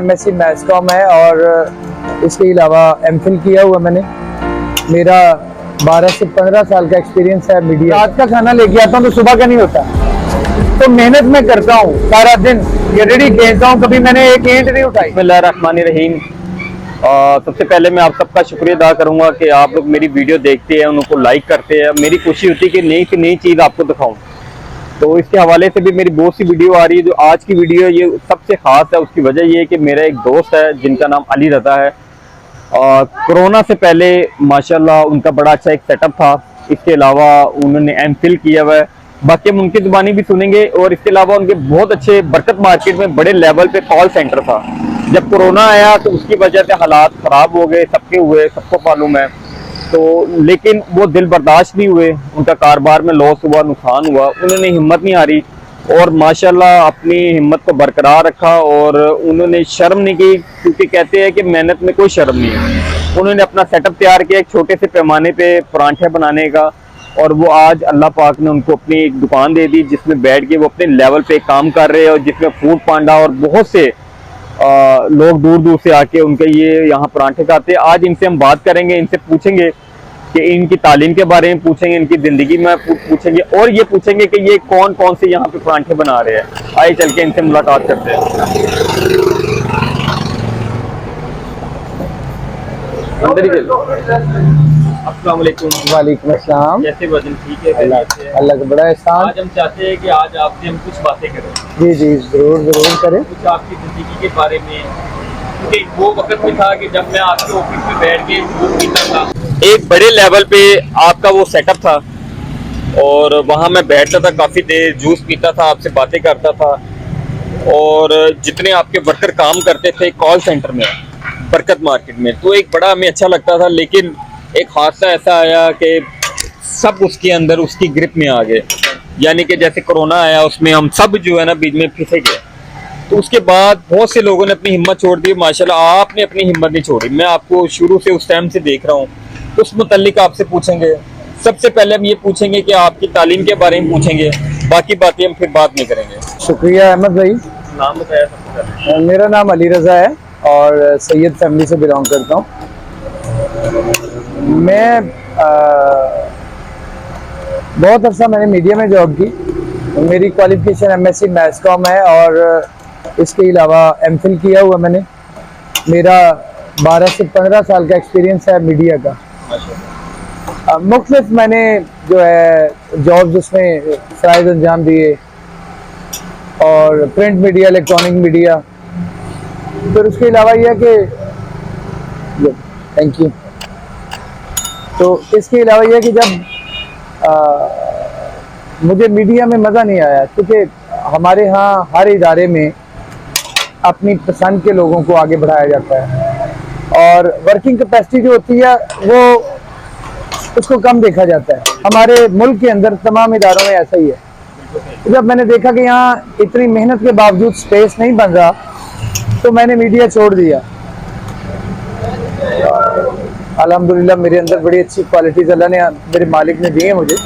MSc maths com है और इसके अलावा MPhil किया हुआ मैंने। मेरा 12 से 15 साल का एक्सपीरियंस है मीडिया। रात का खाना लेके आता हूँ तो सुबह का नहीं होता, तो मेहनत मैं करता हूँ सारा दिन, ये रेडी खेलता हूँ, कभी मैंने एक ईंट नहीं उठाई। बिस्मिल्लाहिर्रहमानिर्रहीम। सबसे पहले मैं आप सबका शुक्रिया अदा करूंगा कि आप लोग मेरी वीडियो देखते हैं, उनको लाइक करते हैं। मेरी कोशिश होती है कि नई से नई चीज़ आपको दिखाऊं, तो इसके हवाले से भी मेरी बहुत सी वीडियो आ रही है। जो आज की वीडियो ये सबसे ख़ास है, उसकी वजह ये है कि मेरा एक दोस्त है जिनका नाम अली रज़ा है। कोरोना से पहले माशाल्लाह उनका बड़ा अच्छा एक सेटअप था। इसके अलावा उन्होंने MPhil किया हुआ है, बाकी हम उनकी ज़ुबानी भी सुनेंगे। और इसके अलावा उनके बहुत अच्छे बरकत मार्केट में बड़े लेवल पे कॉल सेंटर था। जब कोरोना आया तो उसकी वजह से हालात ख़राब हो गए, सबके हुए, सबको मालूम है। तो लेकिन वो दिल बर्दाश्त नहीं हुए, उनका कारोबार में लॉस हुआ, नुकसान हुआ, उन्होंने हिम्मत नहीं हारी और माशाल्लाह अपनी हिम्मत को बरकरार रखा और उन्होंने शर्म नहीं की, क्योंकि कहते हैं कि मेहनत में कोई शर्म नहीं है। उन्होंने अपना सेटअप तैयार किया एक छोटे से पैमाने पे परांठे बनाने का, और वो आज अल्लाह पाक ने उनको अपनी एक दुकान दे दी जिसमें बैठ के वो अपने लेवल पे काम कर रहे हैं, और जिसमें फूड पांडा और बहुत से लोग दूर दूर से आके उनके ये यहाँ परांठे खाते हैं। आज इनसे हम बात करेंगे, इनसे पूछेंगे कि इनकी तालीम के बारे में पूछेंगे, इनकी ज़िंदगी में पूछेंगे, और ये पूछेंगे कि ये कौन कौन से यहाँ पे परांठे बना रहे हैं। आइए चल के इनसे मुलाकात करते हैं। अंदर ही अस्सलाम वालेकुम। वालेकुम अस्सलाम। कैसे वजन ठीक है? अल्लाह का बड़ा एहसान। आज हम चाहते हैं कि आज आपसे हम कुछ बातें करें। जी जी जरूर जरूर करें। कुछ आपकी ज़िंदगी के बारे में, क्योंकि वो वक्त में था कि जब मैं आपके ऑफिस में बैठ के जूस पीता था। एक बड़े लेवल पे आपका वो सेटअप था और वहाँ मैं बैठता था, काफ़ी देर जूस पीता था, आपसे बातें करता था। और जितने आपके वर्कर काम करते थे कॉल सेंटर में, बरकत मार्केट में, तो एक बड़ा हमें अच्छा लगता था। लेकिन एक हादसा ऐसा आया कि सब उसके अंदर उसकी ग्रिप में आ गए, यानी कि जैसे कोरोना आया उसमें हम सब जो है ना बीच में फिसे गए। तो उसके बाद बहुत से लोगों ने अपनी हिम्मत छोड़ दी। माशाल्लाह आपने अपनी हिम्मत नहीं छोड़ी। मैं आपको शुरू से उस टाइम से देख रहा हूँ, उस मुतल्लिक आपसे पूछेंगे। सबसे पहले हम ये पूछेंगे कि आपकी तालीम के बारे में पूछेंगे, बाकी बातें हम फिर बाद में करेंगे। शुक्रिया अहमद भाई। नाम बताया सबसे पहले। मेरा नाम अली रज़ा है और सैयद फैमिली से बिलोंग करता हूँ। मैं बहुत अर्सा मैंने मीडिया में जॉब की। मेरी क्वालिफिकेशन MSc मैथ्स कॉम है और इसके अलावा MPhil किया हुआ मैंने। मेरा 12 से 15 साल का एक्सपीरियंस है मीडिया का। मुख्तलिफ मैंने जो है जॉब जिसमें फ़राइज़ अंजाम दिए, और प्रिंट मीडिया, इलेक्ट्रॉनिक मीडिया। फिर उसके अलावा यह कि थैंक यू, तो इसके अलावा यह कि जब मुझे मीडिया में मज़ा नहीं आया, क्योंकि हमारे यहाँ हर इदारे में अपनी पसंद के लोगों को आगे बढ़ाया जाता है और वर्किंग कैपेसिटी जो होती है वो उसको कम देखा जाता है। हमारे मुल्क के अंदर तमाम इदारों में ऐसा ही है। जब मैंने देखा कि यहाँ इतनी मेहनत के बावजूद स्पेस नहीं बन रहा, तो मैंने मीडिया छोड़ दिया। अल्हम्दुलिल्लाह मेरे अंदर बड़ी अच्छी क्वालिटीज़ अल्लाह ने, मेरे मालिक ने दी है मुझे,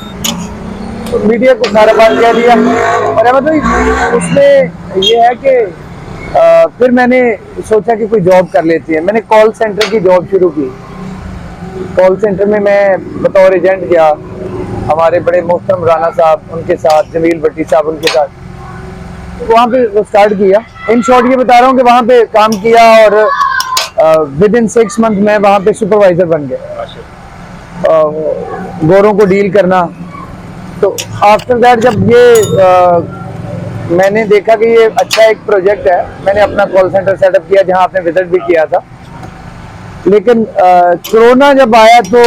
तो मीडिया को सारा बात कह दिया। और मतलब उसमें यह है कि फिर मैंने सोचा कि कोई जॉब कर लेती है। मैंने कॉल सेंटर की जॉब शुरू की। कॉल सेंटर में मैं बतौर एजेंट गया, हमारे बड़े मोहतरम राना साहब उनके साथ, जमील भट्टी साहब उनके साथ, तो वहाँ पे स्टार्ट किया। इन शॉर्ट ये बता रहा हूँ कि वहाँ पे काम किया और विद इन 6 मंथ में वहाँ पे सुपरवाइजर बन गया, गोरों को डील करना। तो आफ्टर दैट जब ये मैंने देखा कि ये अच्छा एक प्रोजेक्ट है, मैंने अपना कॉल सेंटर सेटअप किया जहाँ आपने विजिट भी किया था। लेकिन कोरोना जब आया तो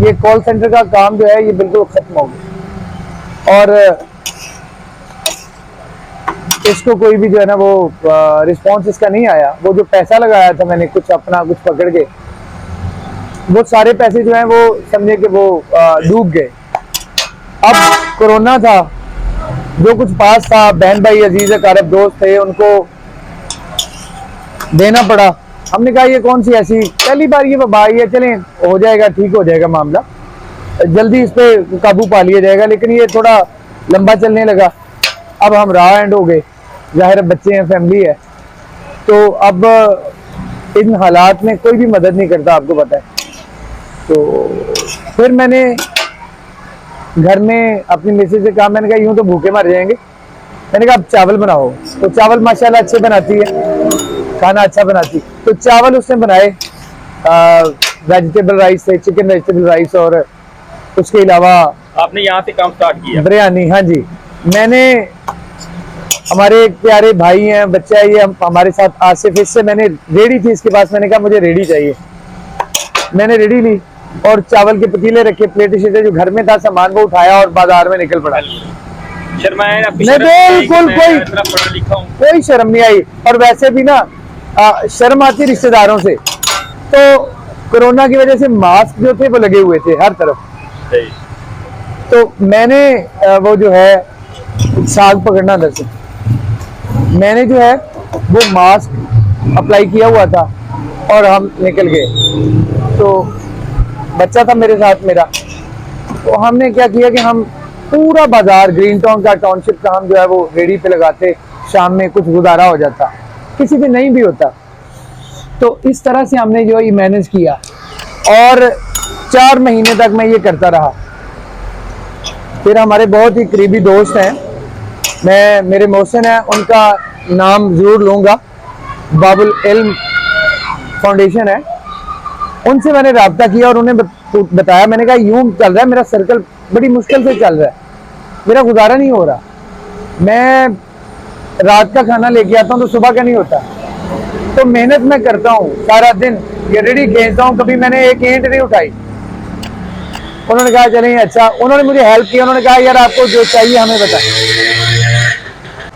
ये कॉल सेंटर का काम जो है ये बिल्कुल ख़त्म हो गया और इसको कोई भी जो है ना वो रिस्पॉन्स इसका नहीं आया। वो जो पैसा लगाया था मैंने कुछ अपना कुछ पकड़ के, वो सारे पैसे जो हैं वो समझे कि वो डूब गए। अब कोरोना था, जो कुछ पास था, बहन भाई अजीज कारब दोस्त थे, उनको देना पड़ा। हमने कहा ये कौन सी ऐसी पहली बार ये वबा आई है, चलें हो जाएगा, ठीक हो जाएगा मामला, जल्दी इस पे काबू पा लिया जाएगा। लेकिन ये थोड़ा लंबा चलने लगा। अब हम राह एंड हो गए, जाहिर बच्चे हैं, फैमिली है, तो अब इन हालात में कोई भी मदद नहीं करता, आपको पता है। तो फिर मैंने घर में अपनी मिसेज से कहा, मैंने कहा यूं तो भूखे मर जाएंगे, मैंने कहा अब चावल बनाओ। तो चावल माशाल्लाह अच्छे बनाती है, खाना अच्छा बनाती। तो चावल उसने बनाए, वेजिटेबल राइस थे, चिकन वेजिटेबल राइस, और उसके अलावा आपने यहाँ से काम स्टार्ट किया? बिरयानी। हाँ जी, मैंने, हमारे एक प्यारे भाई हैं, बच्चा है ये हमारे साथ आसिफ, इससे मैंने रेडी थी इसके पास, मैंने कहा मुझे रेडी चाहिए, मैंने रेडी ली और चावल के पतीले रखे, प्लेटें शीटें जो घर में था सामान वो उठाया और बाजार में निकल पड़ा। बिल्कुल कोई शर्म नहीं आई। और वैसे भी ना शर्म आती रिश्तेदारों से, तो कोरोना की वजह से मास्क जो थे वो लगे हुए थे हर तरफ। तो मैंने वो जो है साग पकड़ना अंदर से, मैंने जो है वो मास्क अप्लाई किया हुआ था और हम निकल गए। तो बच्चा था मेरे साथ मेरा, तो हमने क्या किया कि हम पूरा बाजार ग्रीन टाउन का, टाउनशिप का, हम जो है वो रेडी पे लगाते, शाम में कुछ गुजारा हो जाता, किसी पे नहीं भी होता। तो इस तरह से हमने जो है मैनेज किया और 4 महीने तक मैं ये करता रहा। फिर हमारे बहुत ही करीबी दोस्त हैं, मैं, मेरे मोहसिन है, उनका नाम जरूर लूंगा, बाबुल इल्म फाउंडेशन है, उनसे मैंने राब्ता किया और उन्हें बताया, मैंने कहा यूं चल रहा है मेरा सर्कल, बड़ी मुश्किल से चल रहा है, मेरा गुजारा नहीं हो रहा, मैं रात का खाना लेके आता हूं तो सुबह का नहीं होता, तो मेहनत मैं करता हूं सारा दिन, ये रेडी खींचता हूं, कभी मैंने एक ईंट नहीं उठाई। उन्होंने कहा चलें, अच्छा, उन्होंने मुझे हेल्प किया, उन्होंने कहा यार आपको जो चाहिए हमें बताएं।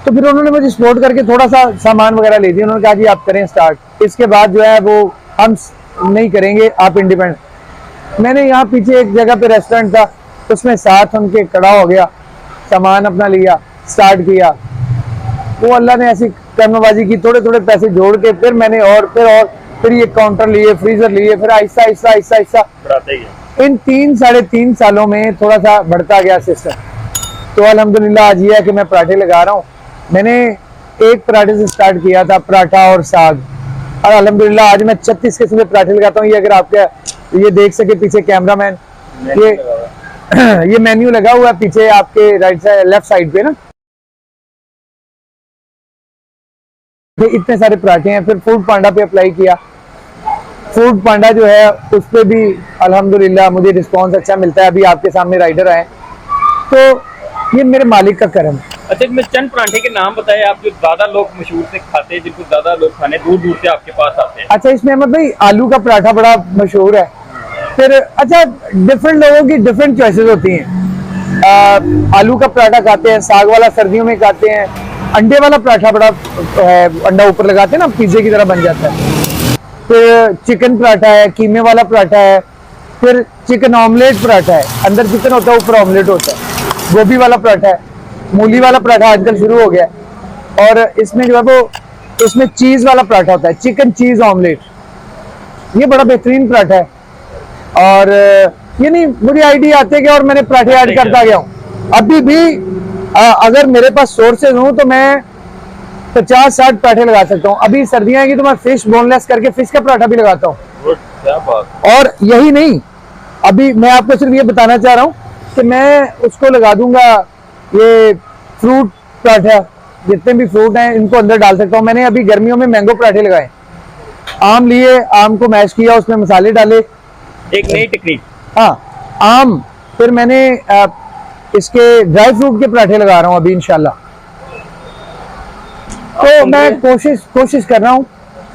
तो फिर उन्होंने मुझे सपोर्ट करके थोड़ा सा सामान वगैरह ले दिया, उन्होंने कहा जी आप करें स्टार्ट, इसके बाद जो है वो हम नहीं करेंगे, आप इंडिपेंडेंट। मैंने यहाँ पीछे एक जगह पे रेस्टोरेंट था, उसमें साथ उनके खड़ा हो गया, सामान अपना लिया, स्टार्ट किया। वो अल्लाह ने ऐसी कर्मबाजी की, थोड़े थोड़े पैसे जोड़ के फिर मैंने फिर ये काउंटर लिए, फ्रीजर लिए, फिर आहिस्ता आहिस्ता आहिस्ता आहिस्ता इन 3-3.5 सालों में थोड़ा सा बढ़ता गया सिस्टम। तो अल्हम्दुलिल्लाह आज ये है कि मैं पराठे लगा रहा हूँ। मैंने एक पराठे से स्टार्ट किया था, पराठा और साग, और अल्हम्दुलिल्लाह आज मैं 36 किस्म के पराठे लगाता हूँ। ये अगर आपके ये देख सके पीछे कैमरामैन, ये मेन्यू लगा हुआ है पीछे आपके राइट साइड, लेफ्ट साइड पे ना, इतने सारे पराठे हैं। फिर फूड पांडा पे अप्लाई किया, फूड पांडा जो है उस पे भी अल्हम्दुलिल्लाह मुझे रिस्पांस अच्छा मिलता है। अभी आपके सामने राइडर आए, तो ये मेरे मालिक का करम है। अच्छा, मैं चंद पराठे के नाम बताए आप जो ज्यादा लोग मशहूर से खाते हैं, जिनको ज्यादा लोग खाने दूर दूर से आपके पास आते हैं। अच्छा, इसमें अहमद भाई आलू का पराठा बड़ा मशहूर है। फिर अच्छा, डिफरेंट लोगों की डिफरेंट चॉइसेस होती हैं। आलू का पराठा खाते हैं, साग वाला सर्दियों में खाते हैं, अंडे वाला पराठा बड़ा है, अंडा ऊपर लगाते हैं ना, पिज्जे की तरह बन जाता है। फिर चिकन पराठा है, कीमे वाला पराठा है, फिर चिकन ऑमलेट पराठा है, अंदर चिकन होता है, ऊपर ऑमलेट होता है, गोभी वाला पराठा है, मूली वाला पराठा आजकल शुरू हो गया है, और इसमें जो है वो इसमें चीज वाला पराठा होता है, चिकन चीज ऑमलेट, ये बड़ा बेहतरीन पराठा है। और ये नहीं, मुझे आइडिया आते गया और मैंने पराठे ऐड करता गया हूँ। अभी भी अगर मेरे पास सोर्सेज हूँ तो मैं 50-60 पराठे लगा सकता हूँ। अभी सर्दियां आएंगी तो मैं फिश बोनलेस करके फिश का पराठा भी लगाता हूँ। और यही नहीं, अभी मैं आपको सिर्फ ये बताना चाह रहा हूँ कि मैं उसको लगा दूंगा, ये फ्रूट पराठा, जितने भी फ्रूट हैं इनको अंदर डाल सकता हूँ। मैंने अभी गर्मियों में मैंगो पराठे लगाए, आम लिए, आम को मैश किया, उसमें मसाले डाले, एक नई टेक्निक। हाँ, आम, फिर मैंने इसके ड्राई फ्रूट के पराठे लगा रहा हूँ अभी इंशाल्लाह। तो मैं कोशिश कर रहा हूँ।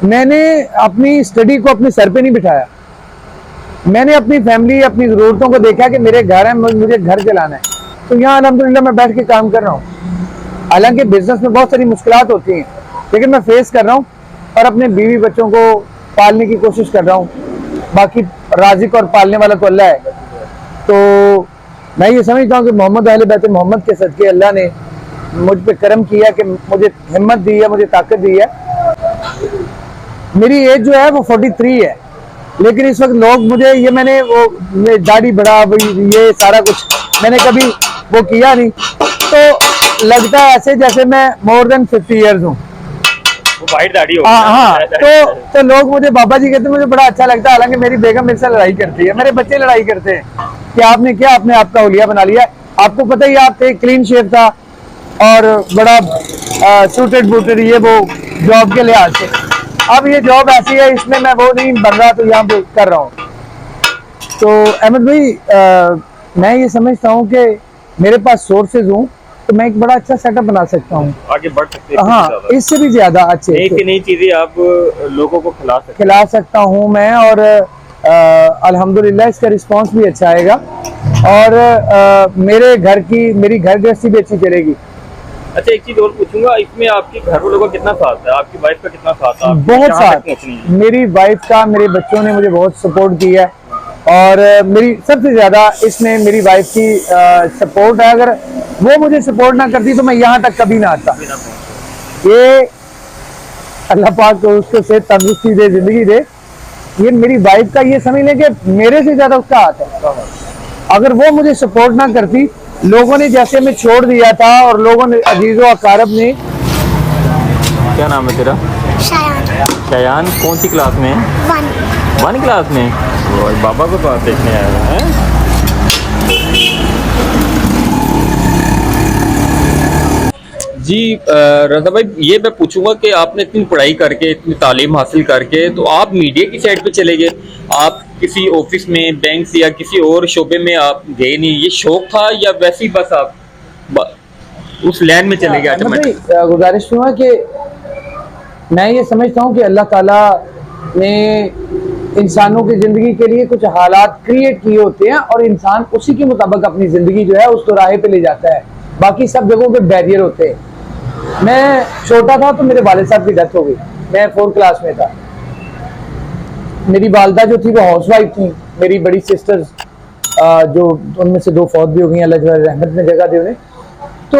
मैंने अपनी स्टडी को अपने सर पे नहीं बिठाया, मैंने अपनी फैमिली, अपनी जरूरतों को देखा कि मेरे घर है, मुझे घर चलाना है, तो यहाँ अल्हम्दुलिल्लाह मैं बैठ के काम कर रहा हूँ। हालांकि बिजनेस में बहुत सारी मुश्किलात होती हैं, लेकिन मैं फेस कर रहा हूँ और अपने बीवी बच्चों को पालने की कोशिश कर रहा हूँ। बाकी राज़िक और पालने वाला तो अल्लाह है। तो मैं ये समझता हूँ कि मोहम्मद अहले बैत मोहम्मद के सदके अल्लाह ने मुझ पे करम किया कि मुझे हिम्मत दी है, मुझे ताकत दी है। मेरी एज जो है वो 43 है, लेकिन इस वक्त लोग मुझे, ये मैंने वो दाढ़ी बढ़ा, ये सारा कुछ मैंने कभी वो किया नहीं, तो लगता है ऐसे जैसे मैं मोर देन 50 ईयर्स हूँ। वाइट दाढ़ी हो हाँ, तो लोग मुझे बाबा जी कहते हैं, मुझे बड़ा अच्छा लगता है। हालांकि मेरी बेगम मेरे से लड़ाई करती है, मेरे बच्चे लड़ाई करते हैं कि आपने क्या अपने आप का हुलिया बना लिया। आपको पता ही, आप थे, क्लीन शेव था और बड़ा सूटेड बूटेड, ये वो जॉब के लिहाज से। अब ये जॉब ऐसी है, इसमें मैं वो नहीं बन रहा, तो यहाँ पे कर रहा हूँ। तो अहमद भाई, मैं ये समझता हूँ कि मेरे पास सोर्सेज हूँ तो मैं एक बड़ा अच्छा सेटअप बना सकता हूँ, आगे बढ़ सकते हैं। हाँ, इससे भी ज्यादा अच्छे नई चीजें आप लोगों को खिला सकता हूँ मैं। और अल्हम्दुलिल्लाह इसका रिस्पांस भी अच्छा आएगा और मेरी घर गृहस्थी भी अच्छी चलेगी। अच्छा, एक चीज और पूछूंगा, इसमें आपके घर वालों का कितना साथ है, आपकी वाइफ का कितना साथ है? बहुत साथ, मेरी वाइफ का, मेरे बच्चों ने मुझे बहुत सपोर्ट किया है और मेरी सबसे ज्यादा इसमें मेरी वाइफ की सपोर्ट है। अगर वो मुझे सपोर्ट ना करती तो मैं यहाँ तक कभी ना आता। ये अल्लाह पाक को उसको सेहत तंदुरुस्ती दे, जिंदगी दे। ये मेरी वाइफ का, ये समझ लें कि मेरे से ज्यादा उसका हाथ है। अगर वो मुझे सपोर्ट ना करती, लोगों ने जैसे हमें छोड़ दिया था और लोगों ने, अजीजों अकारब ने। क्या नाम है तेरा? शयान। कौन सी क्लास में है? 1 क्लास में। बाबा को तो देखने आया है। जी रजा भाई, ये मैं पूछूंगा कि आपने इतनी पढ़ाई करके, इतनी तालीम हासिल करके, तो आप मीडिया की साइड पे चले गए। आप किसी ऑफिस में, बैंक से या किसी और शोबे में आप गए नहीं, ये शौक था या वैसे ही बस आप उस लाइन में चले गए ऑटोमेटिक? गुजारिश हुआ कि मैं ये समझता हूँ कि अल्लाह ताला ने इंसानों की जिंदगी के लिए कुछ हालात क्रिएट किए होते हैं और इंसान उसी के मुताबिक अपनी जिंदगी जो है उसको राह पे ले जाता है। बाकी सब जगहों पे बैरियर होते हैं। मैं छोटा था तो मेरे वालिद साहब की डेथ हो गई, मैं 4th क्लास में था। मेरी वालदा जो थी वो हाउसवाइफ थी। मेरी बड़ी सिस्टर्स जो, उनमें से 2 फौत भी हो गई, अल्लाह रहमत में जगह दे उन्हें। तो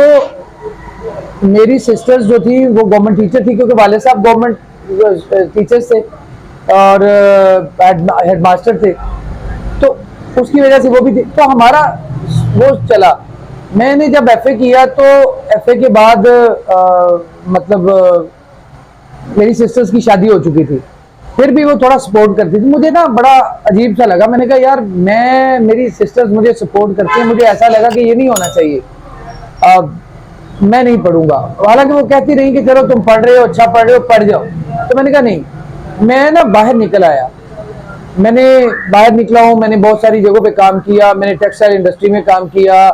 मेरी सिस्टर्स जो थी वो गवर्नमेंट टीचर थी, क्योंकि वालिद साहब गवर्नमेंट टीचर्स थे और हेडमास्टर थे, तो उसकी वजह से वो भी थी। तो हमारा वो चला। मैंने जब FA किया तो FA के बाद मेरी सिस्टर्स की शादी हो चुकी थी, फिर भी वो थोड़ा सपोर्ट करती थी। मुझे ना बड़ा अजीब सा लगा। मैंने कहा यार, मेरी सिस्टर्स मुझे सपोर्ट करती हैं, मुझे ऐसा लगा कि ये नहीं होना चाहिए, मैं नहीं पढ़ूंगा। हालांकि वो कहती रही कि चलो तुम पढ़ रहे हो, अच्छा पढ़ रहे हो, पढ़ जाओ। तो मैंने कहा नहीं। मैं ना बाहर निकल आया, मैंने बाहर निकला हूँ, मैंने बहुत सारी जगहों पे काम किया। मैंने टेक्सटाइल इंडस्ट्री में काम किया,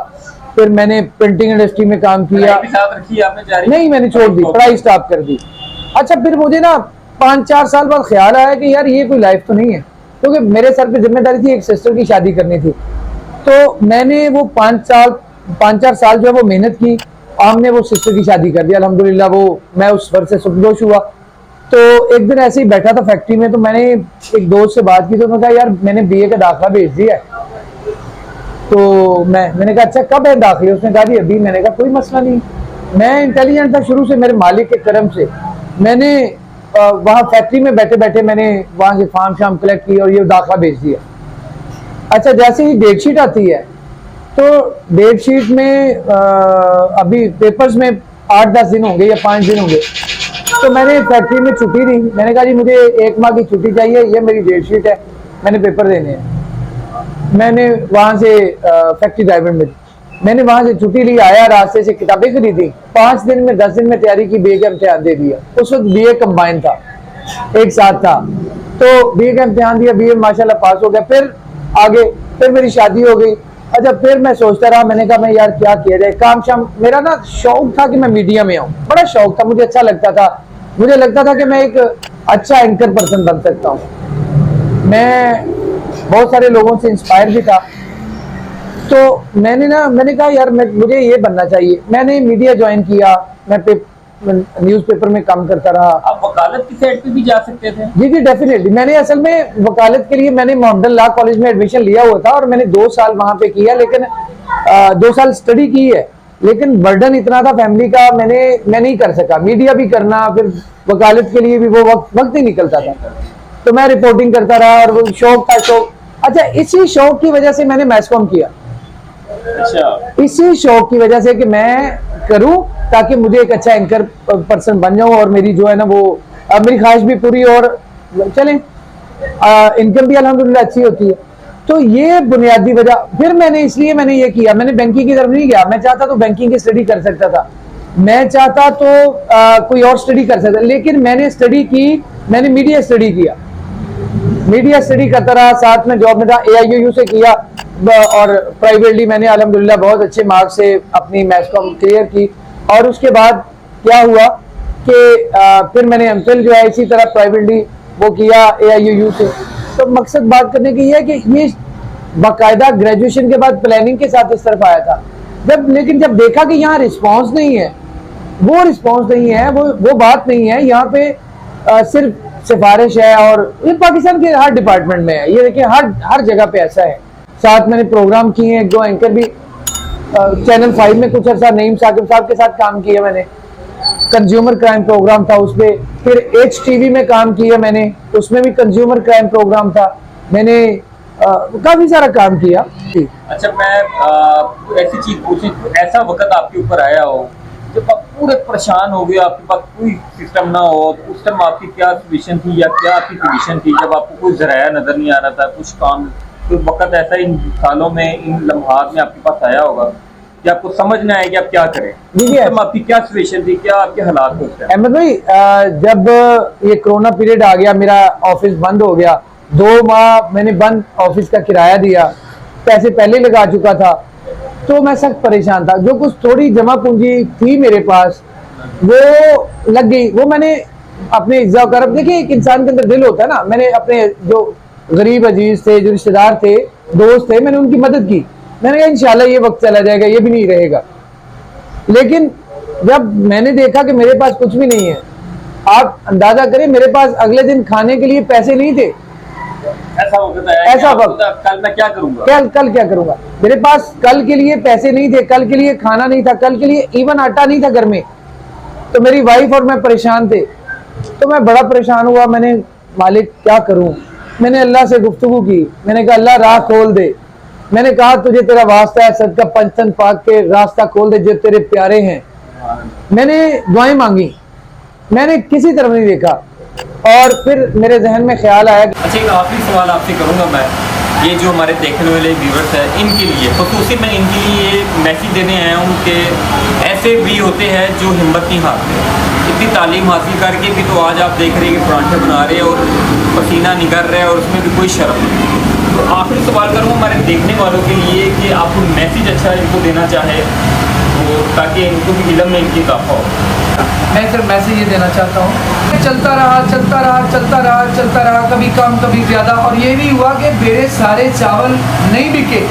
फिर मैंने प्रिंटिंग इंडस्ट्री में काम किया। नहीं, मैंने छोड़ दी, पढ़ाई स्टॉप कर दी। अच्छा, फिर मुझे ना 5-4 साल बाद ख्याल आया कि यार ये कोई लाइफ तो नहीं है, क्योंकि मेरे सर पे जिम्मेदारी थी, एक सिस्टर की शादी करनी थी। तो मैंने वो 5-4 साल जो है वो मेहनत की, हमने वो सिस्टर की शादी कर दी अल्हम्दुलिल्लाह। वो मैं उस वर्ष से सुखदोष हुआ। तो एक दिन ऐसे ही बैठा था फैक्ट्री में, तो मैंने एक दोस्त से बात की, तो उन्होंने कहा यार मैंने BA का दाखिला भेज दिया है। तो मैंने कहा अच्छा कब है दाखिले? उसने कहा जी अभी। मैंने कहा कोई मसला नहीं, मैं इंटेलिजेंट था शुरू से, मेरे मालिक के करम से। मैंने वहाँ फैक्ट्री में बैठे बैठे मैंने वहाँ से फार्म शाम कलेक्ट की और ये दाखिला भेज दिया। अच्छा, जैसे ही डेट शीट आती है तो डेट शीट में अभी पेपर्स में 8-10 दिन होंगे या 5 दिन होंगे। तो मैंने फैक्ट्री में छुट्टी दी। मैंने कहा जी मुझे 1 माह की छुट्टी चाहिए, ये मेरी डेट शीट है, मैंने पेपर देने हैं। मैंने वहाँ से फैक्ट्री ड्राइवर में मैंने वहाँ से छुट्टी ली, आया, रास्ते से किताबें खरीदी, 5 दिन में 10 दिन में तैयारी की, BA का इम्तिहान दे दिया। उस वक्त BA कंबाइन था, एक साथ था। तो BA का इम्तिहान दिया, BA माशाल्लाह पास हो गया। फिर आगे फिर मेरी शादी हो गई। अच्छा, फिर मैं सोचता रहा, मैंने कहा मैं यार क्या किया जाए, काम शाम। मेरा ना शौक था कि मैं मीडिया में आऊँ, बड़ा शौक था, मुझे अच्छा लगता था। मुझे लगता था कि मैं एक अच्छा एंकर पर्सन बन सकता हूँ। मैं बहुत सारे लोगों से इंस्पायर भी था। तो मैंने कहा यार मुझे ये बनना चाहिए। मैंने मीडिया ज्वाइन किया, मैं न्यूज़पेपर में काम करता रहा। आप वकालत की साइड पे भी जा सकते थे? जी जी, डेफिनेटली। मैंने असल में वकालत के लिए मैंने मोहम्मदन लॉ कॉलेज में एडमिशन लिया हुआ था और मैंने 2 साल वहां पे किया, लेकिन 2 साल स्टडी की है, लेकिन बर्डन इतना था फैमिली का, मैं नहीं कर सका। मीडिया भी करना, फिर वकालत के लिए भी वो वक्त ही निकलता था। तो मैं रिपोर्टिंग करता रहा और वो शौक था, शौक। अच्छा, इसी शौक की वजह से मैंने मैस कॉम किया अच्छा। इसी शौक की वजह से कि मैं करूं ताकि मुझे एक अच्छा एंकर पर्सन बन जाऊं, और मेरी जो है ना वो मेरी ख्वाहिश भी पूरी और चलें, इनकम भी अल्हम्दुलिल्लाह अच्छी होती है। तो ये बुनियादी वजह, फिर इसलिए मैंने ये किया, मैंने बैंकिंग की तरफ नहीं गया। मैं चाहता तो बैंकिंग की स्टडी कर सकता था, मैं चाहता तो कोई और स्टडी कर सकता, लेकिन मैंने स्टडी की, मैंने मीडिया स्टडी किया, मीडिया स्टडी करता रहा, साथ में जॉब में था, AIUU से किया, और प्राइवेटली मैंने अल्हम्दुलिल्लाह बहुत अच्छे मार्क्स से अपनी मैथ्स कॉम क्लियर की। और उसके बाद क्या हुआ कि फिर मैंने एमफिल जो है इसी तरह प्राइवेटली वो किया AIUU से। तो मकसद बात करने की है कि ये बाकायदा ग्रेजुएशन के बाद प्लानिंग के साथ इस तरफ आया था। लेकिन जब देखा कि यहाँ रिस्पॉन्स नहीं है, वो रिस्पॉन्स नहीं है, वो बात नहीं है, यहाँ पे सिर्फ सिफारिश है, और ये पाकिस्तान के हर डिपार्टमेंट में है, ये देखिए हर जगह पे ऐसा है। साथ मैंने प्रोग्राम किए हैं, 2 एंकर भी चैनल 5 में कुछ अर्सा नईम साकिब साहब के साथ काम किया मैंने, कंज्यूमर क्राइम प्रोग्राम था उसपे, फिर HTV में काम किया मैंने, उसमें भी कंज्यूमर क्राइम प्रोग्राम था, मैंने काफी सारा काम किया। अच्छा, मैं ऐसी चीज पूछी, ऐसा वक्त आपके ऊपर आया हो जब आप पूरे परेशान हो गए, आपके पास कोई सिस्टम ना हो, तो उस टाइम आपकी क्या सिचुएशन थी या क्या आपकी पोजीशन थी जब आपको कोई जराया नजर नहीं आ रहा था, कुछ काम, तो वक्त ऐसा इन सालों में, इन लम्हात में आपके पास आया होगा कि आपको समझ ना आए कि आप क्या करें? उस टाइम आपकी क्या सिचुएशन थी, क्या आपके हालात थे? अहमद भाई, जब ये कोरोना पीरियड आ गया, मेरा ऑफिस बंद हो गया, 2 माह मैंने बंद ऑफिस का किराया दिया, पैसे पहले लगा चुका था, तो मैं सख्त परेशान था। जो कुछ थोड़ी जमा पूंजी थी मेरे पास वो लग गई, वो मैंने अपने इज्जा करब, देखिए एक इंसान के अंदर दिल होता है ना, मैंने अपने जो गरीब अजीज थे, जो रिश्तेदार थे, दोस्त थे, मैंने उनकी मदद की। मैंने कहा इंशाल्लाह ये वक्त चला जाएगा, ये भी नहीं रहेगा। लेकिन जब मैंने देखा कि मेरे पास कुछ भी नहीं है, आप अंदाजा करें, मेरे पास अगले दिन खाने के लिए पैसे नहीं थे। ऐसा वक्त कल मैं क्या करूंगा, कल क्या करूंगा, मेरे पास कल के लिए पैसे नहीं थे, कल के लिए खाना नहीं था, कल के लिए इवन आटा नहीं था घर में। तो मेरी वाइफ और मैं परेशान थे, तो मैं बड़ा परेशान हुआ। मैंने मालिक क्या करूं, मैंने अल्लाह से गुफ्तगू की, मैंने कहा अल्लाह राह खोल दे, मैंने कहा तुझे तेरा वास्ता है, सदका पंचतन पाक के रास्ता खोल दे जो तेरे प्यारे हैं। मैंने दुआएं मांगी, मैंने किसी तरफ नहीं देखा, और फिर मेरे जहन में ख्याल आया। अच्छा, एक आखिरी सवाल आपसे करूंगा मैं, ये जो हमारे देखने वाले व्यूअर्स हैं इनके लिए खसूसी मैं इनके लिए मैसेज देने आया हूँ कि ऐसे भी होते हैं जो हिम्मत नहीं हारते, इतनी तालीम हासिल करके भी तो आज आप देख रहे हैं कि परांठे बना रहे हैं और पसीना निकल रहा है और उसमें भी कोई शर्म नहीं। तो आखिरी सवाल करूँगा हमारे देखने वालों के लिए कि आप कोई मैसेज अच्छा इनको देना चाहे तो, ताकि इनको भी इल्म में इनकी इजाफा हो। मैं सिर्फ मैसेज ये देना चाहता हूँ, चलता रहा चलता रहा चलता रहा चलता रहा, कभी कम कभी ज़्यादा, और ये भी हुआ कि मेरे सारे चावल नहीं बिके,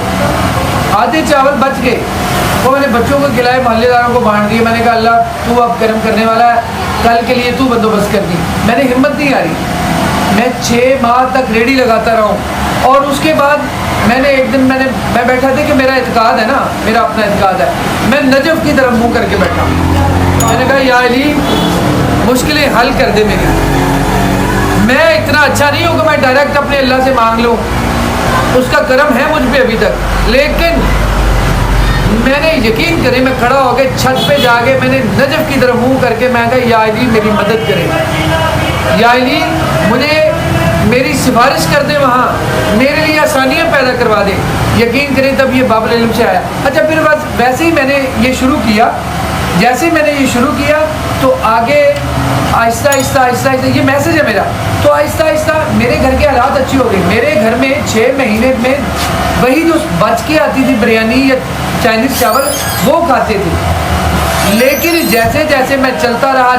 आधे चावल बच गए, वो मैंने बच्चों को खिलाए, मोहल्लेदारों को बांट दिए। मैंने कहा अल्लाह तू अब करम करने वाला है, कल के लिए तू बंदोबस्त कर दी। मैंने हिम्मत नहीं हारी, मैं 6 माह तक रेडी लगाता रहा हूँ। और उसके बाद मैंने एक दिन मैं बैठा था कि मेरा इत्काद है ना, मेरा अपना इत्काद है, मैं नजफ की तरफ मुँह करके बैठा। मैंने कहा या अली मुश्किलें हल कर दे मेरी, मैं इतना अच्छा नहीं हूँ कि मैं डायरेक्ट अपने अल्लाह से मांग लूँ, उसका करम है मुझ पे अभी तक। लेकिन मैंने यकीन करें, मैं खड़ा हो गया छत पे जाके, मैंने नजफ की तरफ मुँह करके मैं कहा या अली मेरी मदद करें, या अली मुझे मेरी सिफारिश कर दे, वहाँ मेरे लिए आसानियाँ पैदा करवा दे। यकीन करें तब ये बाबुल इल्म से आया। अच्छा, फिर बस वैसे ही मैंने ये शुरू किया, जैसे मैंने ये शुरू किया तो आगे आहिस्ता आहिस्ता आहिस्ता आहिस्ता, ये मैसेज है मेरा, तो आहिस्ता आहिस्ता मेरे घर के हालात अच्छे हो गए। मेरे घर में 6 महीने में वही जो बच के आती थी बिरयानी या चाइनीज़ चावल वो खाते थे। लेकिन जैसे जैसे मैं चलता रहा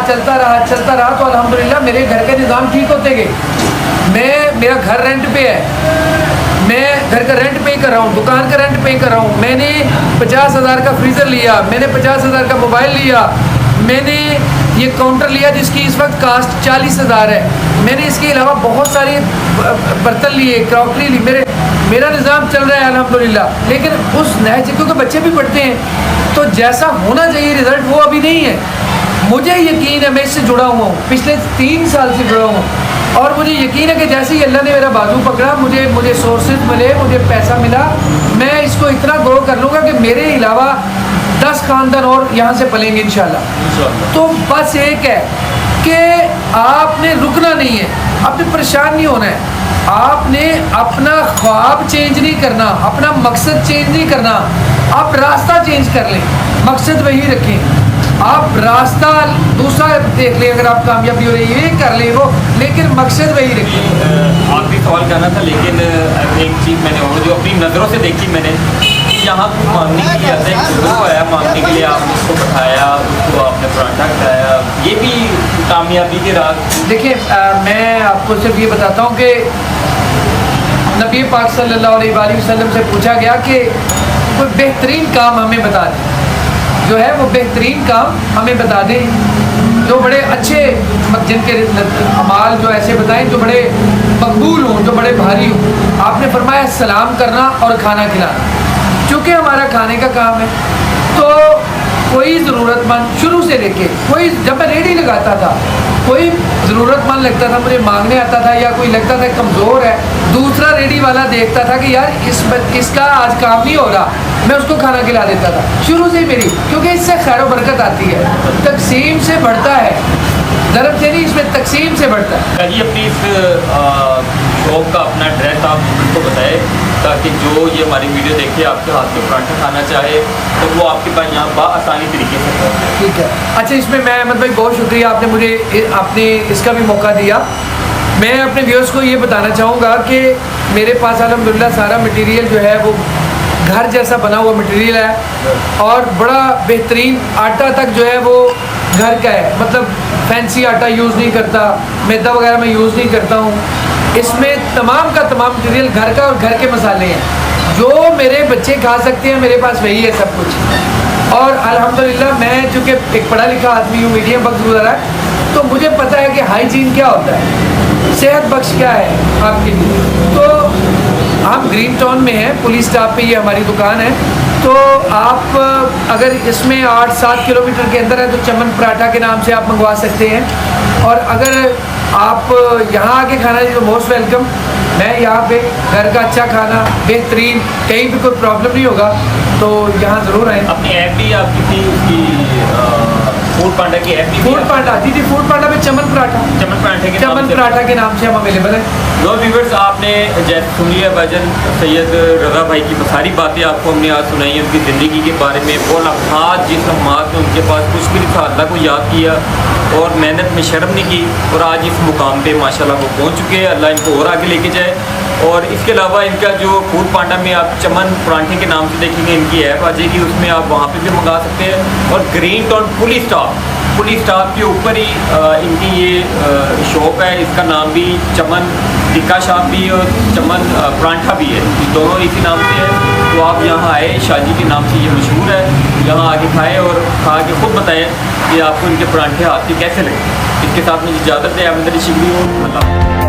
तो अल्हम्दुलिल्लाह मेरे घर के निज़ाम ठीक होते गए। मेरा घर रेंट पे है, मैं घर का रेंट पे कर रहा हूँ, दुकान का रेंट पे कर रहा हूँ। मैंने 50,000 का फ्रीज़र लिया, मैंने 50,000 का मोबाइल लिया, मैंने ये काउंटर लिया जिसकी इस वक्त कास्ट 40,000 है। मैंने इसके अलावा बहुत सारे बर्तन लिए, क्रॉकरी ली, मेरा निज़ाम चल रहा है अल्हम्दुलिल्लाह। लेकिन उस नहज, क्योंकि बच्चे भी पढ़ते हैं, तो जैसा होना चाहिए रिज़ल्ट वो अभी नहीं है। मुझे यकीन है, मैं इससे जुड़ा हुआ हूँ, पिछले 3 साल से जुड़ा हूँ। और मुझे यकीन है कि जैसे ही अल्लाह ने मेरा बाजू पकड़ा, मुझे सोर्सेज मिले, मुझे पैसा मिला, मैं इसको इतना ग्रो कर लूँगा कि मेरे अलावा 10 खानदान और यहाँ से पलेंगे इंशाल्लाह। तो बस एक है कि आपने रुकना नहीं है, आपने परेशान नहीं होना है, आपने अपना ख्वाब चेंज नहीं करना, अपना मकसद चेंज नहीं करना, आप रास्ता चेंज कर लें, मकसद वही रखें। आप रास्ता दूसरा देख लें, अगर आप कामयाबी हो रही है कर लें वो, लेकिन मकसद वही रखें। आखिरी सवाल करना था, लेकिन एक चीज़ मैंने और जो अपनी नज़रों से देखी मैंने, कि यहाँ कुछ मांगने के लिए आता है, उसको आया मांगने के लिए, आपने उसको बैठाया, उसको आपने पराठा खिलाया, ये भी कामयाबी के राज। देखिए मैं आपको सिर्फ ये बताता हूँ कि नबी पाक सल्लल्लाहु अलैहि वसल्लम से पूछा गया कि कोई बेहतरीन काम हमें बता दें, जो है वो बेहतरीन काम हमें बता दें, जो बड़े अच्छे जिनके अमाल जो ऐसे बताएं जो बड़े मकबूल हों, जो बड़े भारी हों। आपने फरमाया सलाम करना और खाना खिलाना, चूँकि हमारा खाने का काम है। तो कोई ज़रूरतमंद शुरू से लेके कोई, जब मैं रेडी लगाता था, कोई ज़रूरतमंद लगता था मुझे मांगने आता था, या कोई लगता था कमज़ोर है, दूसरा रेडी वाला देखता था कि यार इसका आज काम नहीं हो रहा, मैं उसको खाना खिला देता था शुरू से ही मेरी, क्योंकि इससे खैर बरकत आती है, तकसीम से बढ़ता है, ज़रब से नहीं, इसमें तकसीम से बढ़ता है। कहिए अपनी इस शॉप का अपना एड्रेस आप उसको बताएं, ताकि जो ये हमारी वीडियो देखे आपके हाथ के पराठा खाना चाहे तो वो आपके पास यहाँ आसानी तरीके से पहुँचे। ठीक है, अच्छा इसमें मैं अहमद भाई बहुत शुक्रिया, आपने इसका भी मौका दिया। मैं अपने व्यूअर्स को ये बताना चाहूँगा कि मेरे पास अल्हम्दुलिल्लाह सारा मटेरियल जो है वो घर जैसा बना हुआ मटेरियल है, और बड़ा बेहतरीन आटा तक जो है वो घर का है, मतलब फैंसी आटा यूज़ नहीं करता, मैदा वगैरह मैं यूज़ नहीं करता हूँ। इसमें तमाम का तमाम मटेरियल घर का और घर के मसाले हैं, जो मेरे बच्चे खा सकते हैं, मेरे पास वही है सब कुछ। और अल्हम्दुलिल्लाह मैं चूँकि एक पढ़ा लिखा आदमी हूँ, मीडियम वक्त गुजारा है, तो मुझे पता है कि हाइजीन क्या होता है, सेहत बख्श क्या है आपके लिए। तो हम ग्रीन टाउन में हैं, पुलिस स्टाफ पे ये हमारी दुकान है। तो आप अगर इसमें 8-7 किलोमीटर के अंदर है तो चमन पराठा के नाम से आप मंगवा सकते हैं, और अगर आप यहाँ आके खाना चाहिए तो मोस्ट वेलकम। मैं यहाँ पे घर का अच्छा खाना बेहतरीन, कहीं भी कोई प्रॉब्लम नहीं होगा, तो यहाँ ज़रूर आएँ। अपनी ऐप भी आपकी थी उसकी फूड पांडा की ऐप भी, फूड पांडा दीदी, फूड पांडा पे चमन पराठा के नाम से हम अवेलेबल है। लो व्यूअर्स, आपने जैसे सुन लिया भाईजान सैयद रज़ा भाई की सारी बातें आपको हमने आज सुनाई है, उनकी ज़िंदगी के बारे में। वो लम्हात जिस लम्हात में उनके पास कुछ भी नहीं था, अल्लाह को याद किया और मेहनत में शर्म नहीं की, और आज इस मुकाम पे माशाल्लाह वो पहुंच चुके हैं। अल्लाह इनको और आगे लेके जाए। और इसके अलावा इनका जो फूड पांडा में आप चमन पराठे के नाम से देखेंगे, इनकी ऐप आ जाएगी, उसमें आप वहाँ पे भी मंगा सकते हैं। और ग्रीन टाउन पुलिस स्टाफ के ऊपर ही इनकी ये शॉप है, इसका नाम भी चमन टिक्का शॉप भी है और चमन पराठा भी है, दोनों इसी नाम से है। तो आप यहाँ आए, शाजी के नाम से ये मशहूर है, यहाँ आके खाएँ और खा के खुद बताएँ कि आपको इनके पराठे हाथ के कैसे लगे। इसके साथ मुझे इजाज़त है, अहमद अली शिकरी हूँ, अल्लाह।